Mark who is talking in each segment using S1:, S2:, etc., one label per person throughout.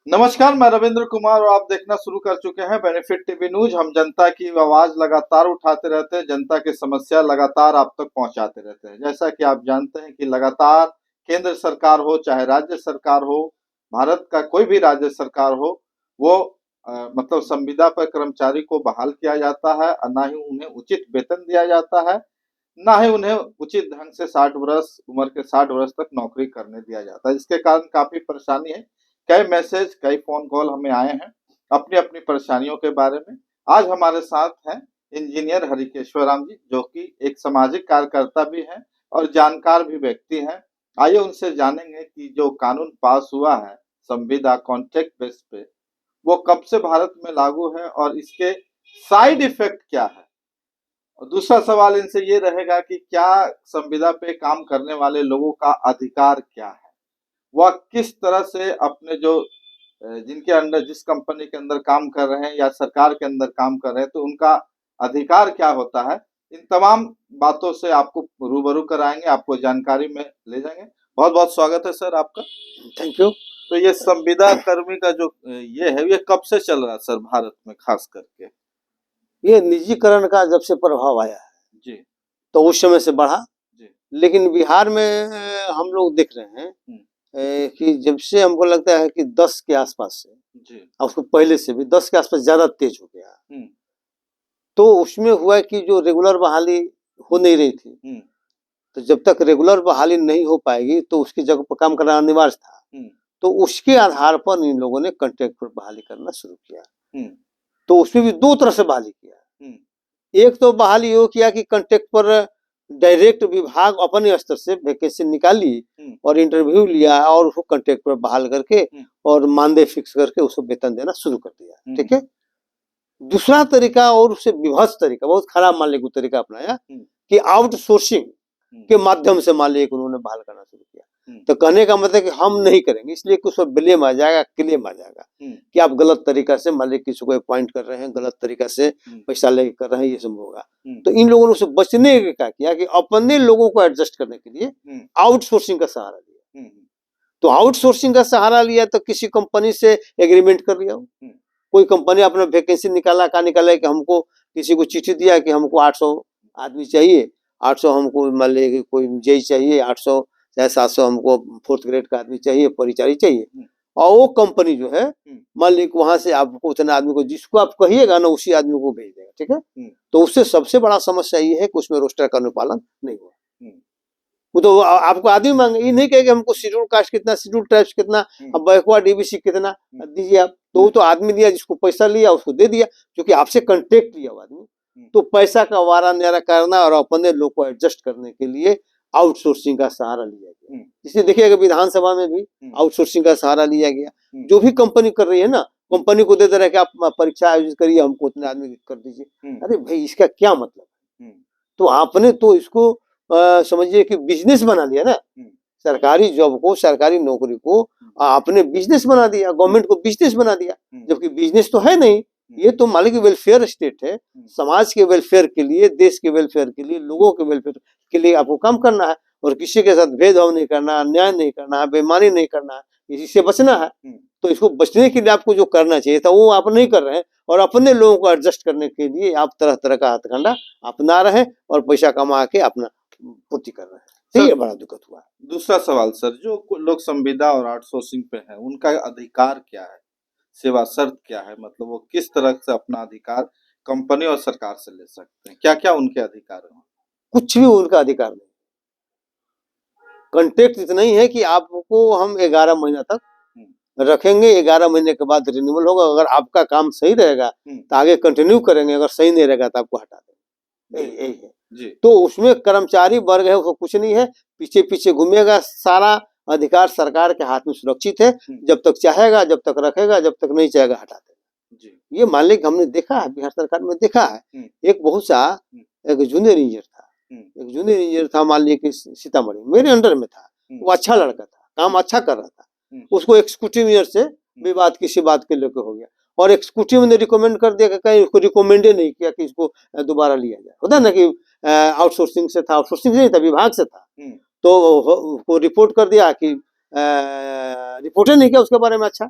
S1: नमस्कार, मैं रविंद्र कुमार और आप देखना शुरू कर चुके हैं बेनिफिट टीवी न्यूज। हम जनता की आवाज लगातार उठाते रहते हैं, जनता की समस्या लगातार आप तक पहुंचाते रहते हैं। जैसा कि आप जानते हैं कि लगातार केंद्र सरकार हो चाहे राज्य सरकार हो, भारत का कोई भी राज्य सरकार हो, वो मतलब संविदा पर कर्मचारी को बहाल किया जाता है और ना ही उन्हें उचित वेतन दिया जाता है, ना ही उन्हें उचित ढंग से 60 वर्ष उम्र के 60 वर्ष तक नौकरी करने दिया जाता है, जिसके कारण काफी परेशानी है। कई मैसेज कई फोन कॉल हमें आए हैं अपनी अपनी परेशानियों के बारे में। आज हमारे साथ हैं इंजीनियर हरिकेश्वर राम जी, जो कि एक सामाजिक कार्यकर्ता भी हैं और जानकार भी व्यक्ति हैं। आइए उनसे जानेंगे कि जो कानून पास हुआ है संविदा कॉन्ट्रैक्ट बेस पे, वो कब से भारत में लागू है और इसके साइड इफेक्ट क्या है। और दूसरा सवाल इनसे ये रहेगा कि क्या संविदा पे काम करने वाले लोगों का अधिकार क्या है, वह किस तरह से अपने जो जिनके अंडर जिस कंपनी के अंदर काम कर रहे हैं या सरकार के अंदर काम कर रहे हैं, तो उनका अधिकार क्या होता है। इन तमाम बातों से आपको रूबरू कराएंगे, आपको जानकारी में ले जाएंगे। बहुत बहुत स्वागत है सर आपका।
S2: Thank you.
S1: तो ये संविदा कर्मी का जो ये है, ये कब से चल रहा है सर भारत में खास करके?
S2: ये निजीकरण का जब से प्रभाव आया है
S1: जी
S2: तो उस समय से बढ़ा
S1: जी।
S2: लेकिन बिहार में हम लोग देख रहे हैं कि जब से हमको लगता है कि 10 के आसपास से
S1: जी
S2: और उसको पहले से भी 10 के आसपास ज्यादा तेज हो गया। तो उसमें हुआ कि जो रेगुलर बहाली हो नहीं रही थी, तो जब तक रेगुलर बहाली नहीं हो पाएगी तो उसकी जगह पर काम करना अनिवार्य था। तो उसके आधार पर इन लोगों ने कॉन्ट्रैक्ट पर बहाली करना शुरू किया। तो उसमें भी दो तरह से बहाली किया। एक तो बहाली ये किया कि कॉन्ट्रैक्ट पर डायरेक्ट विभाग अपने स्तर से वैकेंसी निकाली और इंटरव्यू लिया और उसको कॉन्ट्रैक्ट पर बहाल करके और मानदेय फिक्स करके उसको वेतन देना शुरू कर दिया। ठीक है। दूसरा तरीका और उससे विभत्स तरीका, बहुत खराब मान लीजिए तरीका अपनाया कि आउटसोर्सिंग के माध्यम से मान लीजिए उन्होंने बहाल करना शुरू किया। तो कहने का मतलब कि हम नहीं करेंगे, इसलिए कुछ ब्लेम आ जाएगा, क्लेम आ जाएगा कि आप गलत तरीका से मान लीजिए किसी को अपॉइंट कर रहे हैं, गलत तरीका से पैसा लेके कर रहे हैं, ये सब होगा। तो इन लोगों ने उसे बचने का क्या किया कि अपने लोगों को एडजस्ट करने के लिए आउटसोर्सिंग का सहारा लिया। तो आउटसोर्सिंग का सहारा लिया तो किसी कंपनी से एग्रीमेंट कर लिया। कोई कंपनी अपना वैकेंसी निकाला कि हमको किसी को चिट्ठी दिया कि हमको 800 आदमी चाहिए, 800 हमको मान लीजिए कोई जेई चाहिए, 800 चाहे 700 हमको 4th ग्रेड का आदमी चाहिए, परिचारी चाहिए। और वो कंपनी जो है मान लीजिए वहां से आपको उतना आदमी को जिसको आप कहिएगा ना उसी आदमी को भेज देगा। ठीक है। तो उससे सबसे बड़ा समस्या ये है कि उसमें रोस्टर का अनुपालन नहीं हुआ। वो तो आपको आदमी मांगे, ये नहीं कहेगा हमको शेड्यूल कास्ट कितना, शेड्यूल ट्राइब्स कितना, अब बैकवर्ड डीबीसी कितना दीजिए आप। तो वो तो आदमी दिया, जिसको पैसा लिया उसको दे दिया, क्योंकि आपसे कॉन्टेक्ट लिया आदमी। तो पैसा का वारा न्यारा करना और अपने लोग को एडजस्ट करने के लिए आउटसोर्सिंग का सहारा लिया गया। इसलिए देखिएगा विधानसभा में भी आउटसोर्सिंग का सहारा लिया गया। जो भी कंपनी कर रही है ना, कंपनी को दे दे रहा है कि आप परीक्षा आयोजित करिए, हमको उतने आदमी कर दीजिए। अरे भाई इसका क्या मतलब? तो आपने तो इसको समझिए कि बिजनेस बना लिया ना। सरकारी जॉब को, सरकारी नौकरी को आपने बिजनेस बना दिया, गवर्नमेंट को बिजनेस बना दिया, जबकि बिजनेस तो है नहीं। ये तो मालिक वेलफेयर स्टेट है। समाज के वेलफेयर के लिए, देश के वेलफेयर के लिए, लोगों के वेलफेयर के लिए आपको काम करना है और किसी के साथ भेदभाव नहीं करना, अन्याय नहीं करना है, बेईमानी नहीं करना है, इसी से बचना है। तो इसको बचने के लिए आपको जो करना चाहिए था वो आप नहीं कर रहे हैं और अपने लोगों को एडजस्ट करने के लिए आप तरह तरह का हथकंडा अपना रहे हैं और पैसा कमा के अपना पूर्ति कर रहे हैं। तो ये बड़ा दिक्कत हुआ।
S1: दूसरा सवाल सर, जो लोग संविदा और आउटसोर्सिंग पे हैं, उनका अधिकार क्या है, सेवा शर्त क्या है, मतलब वो किस तरह से अपना अधिकार कंपनी और सरकार से ले सकते हैं, क्या क्या उनके अधिकार हैं?
S2: कुछ भी उनका अधिकार नहीं। कॉन्ट्रैक्ट इतना ही है कि आपको हम 11 महीना तक रखेंगे, 11 महीने के बाद रिन्यूअल होगा। अगर आपका काम सही रहेगा तो आगे कंटिन्यू करेंगे, अगर सही नहीं रहेगा तो आपको हटा देंगे। यही है जी। तो उसमें कर्मचारी वर्ग है, उसको कुछ नहीं है, पीछे पीछे घूमेगा। सारा अधिकार सरकार के हाथ में सुरक्षित है। जब तक चाहेगा जब तक रखेगा, जब तक नहीं चाहेगा हटा देगा। ये मान लीजिए हमने देखा है, बिहार सरकार में देखा है। एक बहुत सा एक जूनियर इंजीनियर था, मान लीजिए कि सीतामढ़ी मेरे अंडर में था। वो अच्छा लड़का था, काम अच्छा कर रहा था। उसको एक्सिक्यूटिव इंजीनियर से विवाद किसी बात के लेकर हो गया और एक्सिक्यूटिव ने रिकमेंड कर दिया कि कहीं उसको रिकमेंड नहीं किया कि इसको दोबारा लिया जाए। होता ना कि आउटसोर्सिंग से था, आउटसोर्सिंग नहीं था, विभाग से था। तो वो रिपोर्ट कर दिया कि रिपोर्ट नहीं किया उसके बारे में। अच्छा,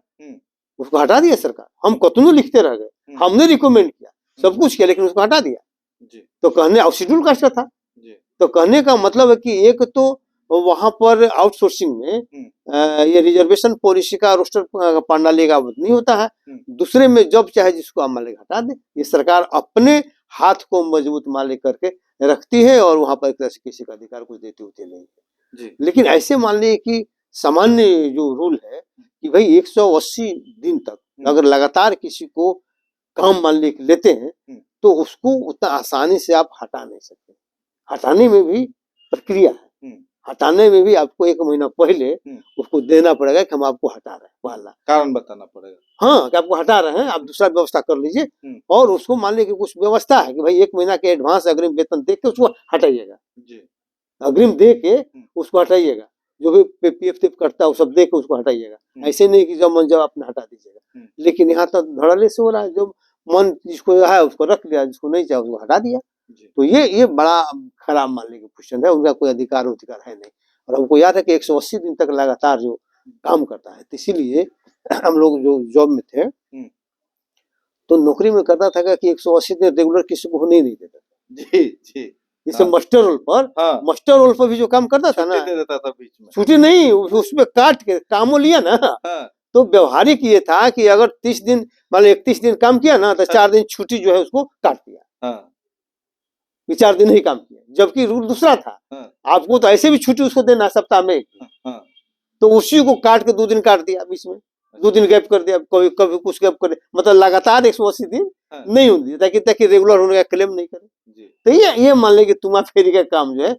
S2: उसको हटा दिया सरकार। हम कतनों लिखते रह गए, हमने रिकमेंड किया, सब कुछ किया, लेकिन उसको हटा दिया। तो कहने, और शेड्यूल कास्ट था, तो कहने का मतलब है कि एक तो वहां पर आउटसोर्सिंग में ये रिजर्वेशन पॉलिसी का रोस्टर प्रणाली का नहीं होता है। दूसरे में जब चाहे जिसको आप मान हटा दे, ये सरकार अपने हाथ को मजबूत मान ले करके रखती है और वहां पर किसी का अधिकार कुछ देती होती नहीं है। लेकिन ऐसे मान लीजिए कि सामान्य जो रूल है कि भाई 180 दिन तक अगर लगातार किसी को काम मान लेते हैं तो उसको उतना आसानी से आप हटा नहीं सकते। हटाने में भी प्रक्रिया है, हटाने में भी आपको 1 महीना पहले उसको देना पड़ेगा कि हम आपको हटा रहे हैं, पहला कारण बताना पड़ेगा। हाँ, कि आपको हटा रहे हैं, आप दूसरा व्यवस्था कर लीजिए। और उसको मान लीजिए कि कुछ व्यवस्था है कि भाई 1 महीना के एडवांस अग्रिम वेतन दे के उसको हटाइएगा, अग्रिम दे के उसको हटाइएगा, जो भी पीएफ करता है वो सब दे के उसको हटाइएगा। ऐसे नहीं कि जब मन जब आपने हटा दीजिएगा। लेकिन यहाँ तो धड़ल्ले से हो रहा है, जो मन जिसको है उसको रख लिया, जिसको नहीं चाहे उसको हटा दिया। तो ये बड़ा खराब मानने की क्वेश्चन है, उनका कोई अधिकार है नहीं। और हमको याद है कि 180 दिन तक लगातार जो काम करता है, तो इसीलिए हम लोग जो जॉब में थे तो नौकरी में करता था कि 180 दिन रेगुलर किसी को होने ही नहीं देता था। जी जैसे मास्टर रोल पर, मास्टर रोल पर भी जो काम करता था ना, दे देता था बीच में, छुट्टी नहीं, उसमें काट के कामों लिया ना। तो व्यवहारिक ये था कि अगर 30 दिन मान लो 31 दिन काम किया ना, तो 4 दिन छुट्टी जो है उसको काट दिया, 4 दिन ही काम किया। जबकि रूल दूसरा था, आपको तो ऐसे भी छुट्टी उसको देना सप्ताह में, तो उसी को काट के 2 दिन काट दिया, बीच में 2 दिन गैप कर दिया, कभी कभी कुछ गैप कर दिया, मतलब लगातार 180 दिन नहीं होती, ताकि रेगुलर होने का क्लेम नहीं करे। तो ये मान ले कि तुमा फेरी का काम जो है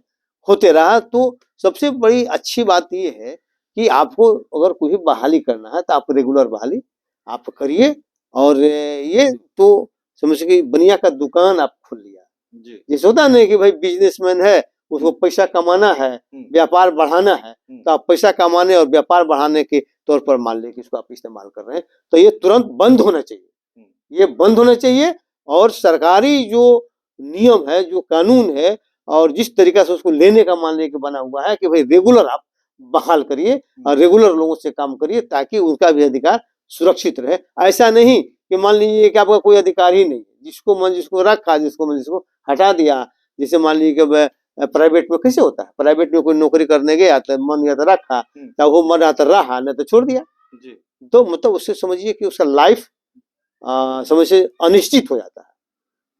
S2: होते रहा। तो सबसे बड़ी अच्छी बात ये है कि आपको अगर कोई बहाली करना है तो आप रेगुलर बहाली आप करिए। और ये तो समझ कि बनिया का दुकान आप खोल लिया, जैसे होता नहीं कि भाई बिजनेसमैन है, उसको पैसा कमाना है, व्यापार बढ़ाना है, तो आप पैसा कमाने और व्यापार बढ़ाने के तौर पर मान ले कि इसको आप इस्तेमाल कर रहे हैं, तो ये तुरंत बंद होना चाहिए, ये बंद होना चाहिए। और सरकारी जो नियम है, जो कानून है, और जिस तरीका से उसको लेने का मान ले कि बना हुआ है कि भाई रेगुलर आप बहाल करिए और रेगुलर लोगों से काम करिए, ताकि उनका भी अधिकार सुरक्षित रहे। ऐसा नहीं कि मान लीजिए कि आपका कोई अधिकार ही नहीं, जिसको मन जिसको रखा, जिसको मन जिसको हटा दिया। जैसे मान लीजिए कि प्राइवेट में कैसे होता है, प्राइवेट में कोई नौकरी करने गया तो मन या तो रखा, तो वो मन आता रहा, नहीं तो छोड़ दिया। तो मतलब उससे समझिए कि उसका लाइफ समझिए अनिश्चित हो जाता है।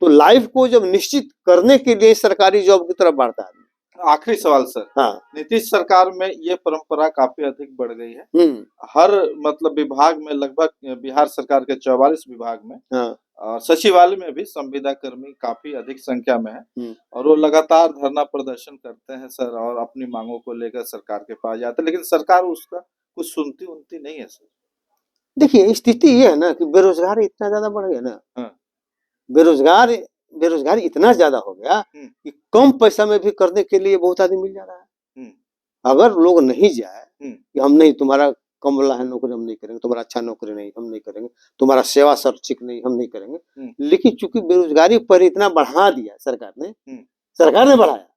S2: तो लाइफ को जब निश्चित करने के लिए सरकारी जॉब की तरफ बढ़ता है। आखिरी सवाल सर, नीतीश सरकार में ये परंपरा काफी अधिक बढ़ गई है। हर मतलब विभाग में, लगभग बिहार सरकार के 44 विभाग में और सचिवालय में भी संविदा कर्मी काफी अधिक संख्या में है, और वो लगातार धरना प्रदर्शन करते हैं सर, और अपनी मांगों को लेकर सरकार के पास जाते हैं, लेकिन सरकार उसका कुछ सुनती नहीं है सर। देखिए स्थिति ये है ना कि बेरोजगारी इतना ज्यादा बढ़ गया ना, बेरोजगारी इतना ज्यादा हो गया कि कम पैसा में भी करने के लिए बहुत आदमी मिल जा रहा है। अगर लोग नहीं जाए कि हम नहीं, तुम्हारा कम वाला है नौकरी हम नहीं करेंगे, तुम्हारा अच्छा नौकरी नहीं हम नहीं करेंगे, तुम्हारा सेवा शैक्षिक नहीं हम नहीं करेंगे। लेकिन चूंकि बेरोजगारी पर इतना बढ़ा दिया सरकार ने बढ़ाया,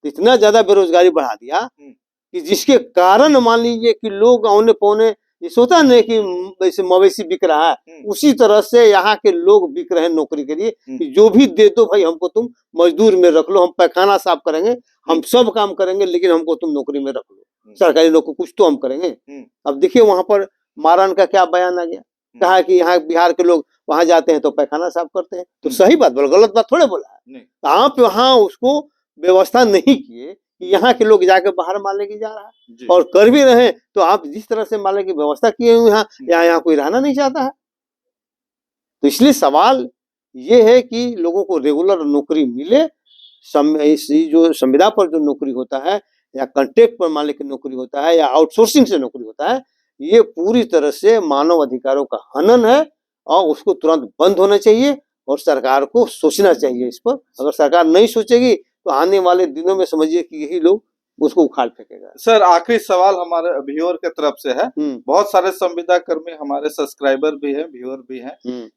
S2: इतना ज्यादा बेरोजगारी बढ़ा दिया कि जिसके कारण मान लीजिए कि लोग औने पौने, जैसे होता नहीं कि जैसे मवेशी बिक रहा है, उसी तरह से यहाँ के लोग बिक रहे हैं नौकरी के लिए कि जो भी दे दो भाई, हमको तुम मजदूर में रख लो, हम पैखाना साफ करेंगे, हम सब काम करेंगे, लेकिन हमको तुम नौकरी में रख लो, सरकारी नौकरी कुछ तो हम करेंगे। अब देखिए वहां पर मारन का क्या बयान आ गया, कहा कि यहाँ बिहार के लोग वहां जाते हैं तो पैखाना साफ करते हैं। तो सही बात बोला, गलत बात थोड़े बोला है। आप वहाँ उसको व्यवस्था नहीं किए कि यहाँ के लोग जाकर बाहर मारने की जा रहा है, और कर भी रहे, तो आप जिस तरह से मारने की व्यवस्था किए हुए यहाँ कोई रहना नहीं चाहता है। तो इसलिए सवाल ये है कि लोगों को रेगुलर नौकरी मिले, जो संविदा पर जो नौकरी होता है, या कॉन्ट्रैक्ट पर मालिक की नौकरी होता है, या आउटसोर्सिंग से नौकरी होता है, ये पूरी तरह से मानव अधिकारों का हनन है, और उसको तुरंत बंद होना चाहिए, और सरकार को सोचना चाहिए इस पर। अगर सरकार नहीं सोचेगी तो आने वाले दिनों में समझिए कि यही लोग उसको उखाड़ फेंकेगा। सर आखिरी सवाल हमारे व्यूअर के तरफ से है, बहुत सारे संविदा कर्मी हमारे सब्सक्राइबर भी हैं, व्यूअर भी हैं,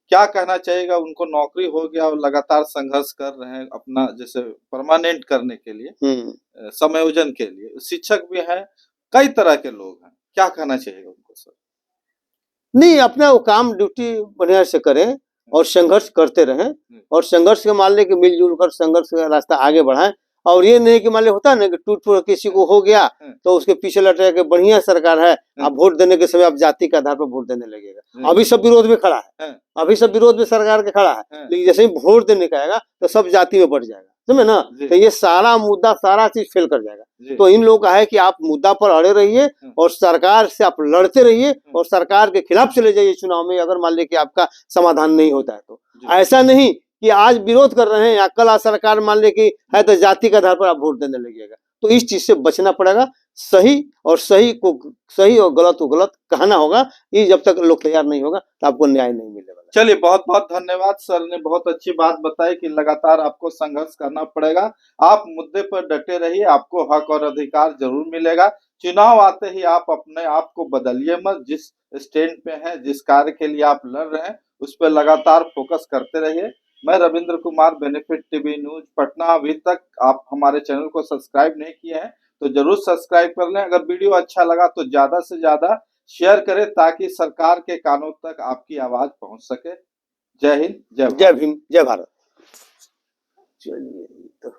S2: क्या कहना चाहिएगा उनको? नौकरी हो गया और लगातार संघर्ष कर रहे हैं अपना जैसे परमानेंट करने के लिए, समायोजन के लिए, शिक्षक भी हैं, कई तरह के लोग हैं, क्या कहना चाहिएगा उनको सर? नहीं, अपना वो काम ड्यूटी बढ़िया से करें और संघर्ष करते रहें, और संघर्ष के मान ले कि मिलजुल कर संघर्ष का रास्ता आगे बढ़ाएं। और ये नहीं कि मान ले होता है ना कि टूट फूट किसी को हो गया तो उसके पीछे लटे के बढ़िया सरकार है, आप वोट देने के समय आप जाति के आधार पर वोट देने लगेगा। अभी सब विरोध में खड़ा है, अभी सब विरोध में सरकार के खड़ा है, लेकिन जैसे ही वोट देने का आएगा तो सब जाति में बढ़ जाएगा, समझे ना। तो ये सारा मुद्दा, सारा चीज फेल कर जाएगा। तो इन लोगों का है कि आप मुद्दा पर अड़े रहिए और सरकार से आप लड़ते रहिए और सरकार के खिलाफ चले जाइए चुनाव में, अगर मान ले कि आपका समाधान नहीं होता है तो। ऐसा नहीं कि आज विरोध कर रहे हैं या कल सरकार मान ले कि है तो जाति के आधार पर आप वोट देने लगेगा। तो इस चीज से बचना पड़ेगा। सही और सही को सही और गलत को गलत कहना होगा। ये जब तक लोग तैयार नहीं होगा तो आपको न्याय नहीं मिलेगा।
S1: चलिए, बहुत बहुत धन्यवाद। सर ने बहुत अच्छी बात बताई कि लगातार आपको संघर्ष करना पड़ेगा। आप मुद्दे पर डटे रहिए, आपको हक और अधिकार जरूर मिलेगा। चुनाव आते ही आप अपने आप को बदलिए मत। जिस स्टैंड पे हैं, जिस कार्य के लिए आप लड़ रहे हैं, उस पर लगातार फोकस करते रहिए। मैं Ravindra Kumar, benefit TV news Patna. अभी तक आप हमारे चैनल को सब्सक्राइब नहीं किए हैं तो जरूर सब्सक्राइब कर लें। अगर वीडियो अच्छा लगा तो ज्यादा से ज्यादा शेयर करें ताकि सरकार के कानों तक आपकी आवाज पहुंच सके। जय हिंद, जय
S2: भीम, जय भारत। चलिए।